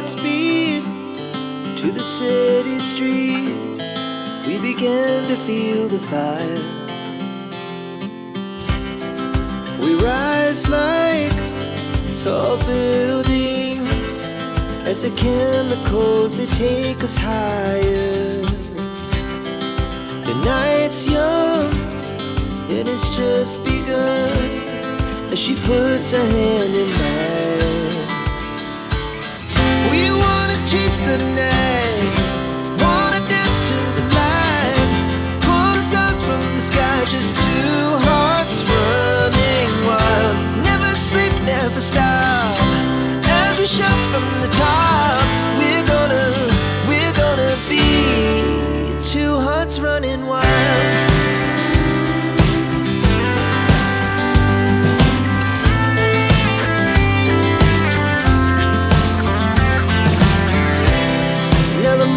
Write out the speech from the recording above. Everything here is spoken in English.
at speed to the city streets. We began to feel the fire. We rise like tall buildings as the chemicals, they take us higher. The night's young, it has just begun, as she puts her hand in mine. We wanna chase the night, wanna dance to the light, pull the stars from the sky, just two hearts running wild. Never sleep, never stop, as we shout from the top. We're gonna be two hearts running wild. The